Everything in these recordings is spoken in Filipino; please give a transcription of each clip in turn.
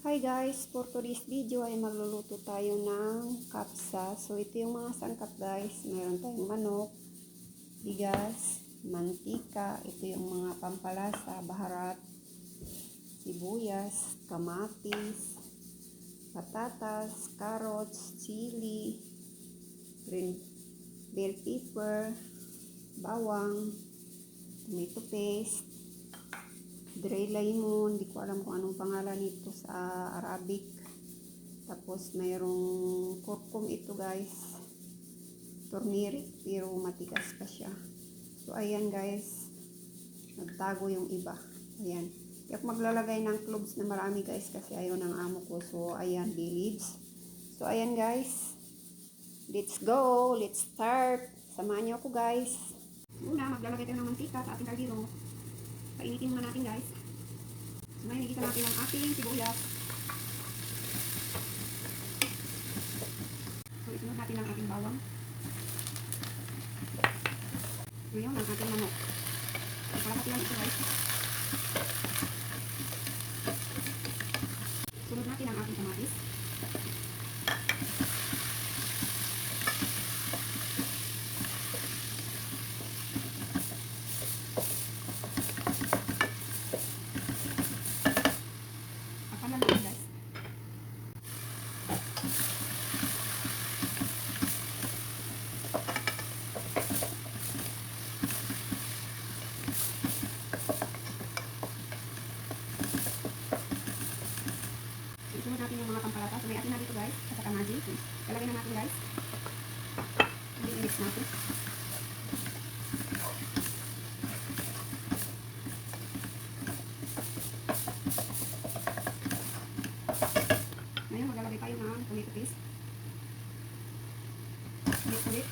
Hi guys, for today's video ay magluluto tayo ng kapsa. So ito yung mga sangkap guys. Meron tayong manok, bigas, mantika, ito yung mga pampalasa, baharat, sibuyas, kamatis, patatas, carrots, chili, green bell pepper, bawang, tomato paste, dry lemon, di ko alam kung anong pangalan nito sa Arabic. Tapos mayroong kurkum ito guys, turmeric, pero matigas pa siya. So ayan guys, nagtago yung iba. Ayan, di ako maglalagay ng cloves na marami guys kasi ayaw ng amo ko. So ayan, bay leaves. So ayan guys, let's go, let's start. Samahan niyo ako guys. Una, maglalagay tayo ng mantika sa ating kaldero. Painitin muna natin guys. So ngayon, nagisa natin ang ating sibuyas. So isunod natin ang ating bawang. Ngayon, ang ating manok. Kalahati lang ito guys. Sunod natin ang ating kamatis. Akalan natin guys. Isunod natin yung mga pampalata. So may atin na dito guys. At saka magic. Kalagay na natin guys. I-mix natin. Ngayon maglalagay tayo ng tomato paste. Mix ulit.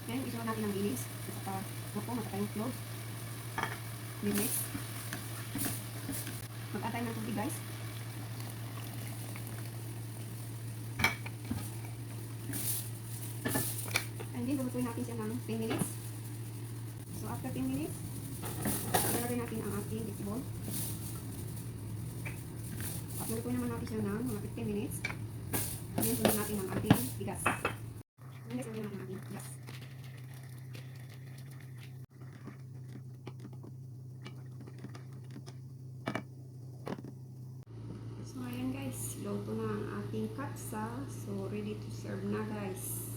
Ngayon isunod natin ang bilis. At saka kurkum, at saka yung clove. Mix. Mag-add tayo ng tubig guys. And then lulutuin natin siya ng 10 minutes. So after 10 minutes, ilalagay natin ang ating vegetable. At lulutuin naman natin siya ng mga 15 minutes. And then sunod natin ang ating bigas. And then sunod natin ang ating bigas. So ayan guys, luto na ang ating kapsa. So ready to serve na guys.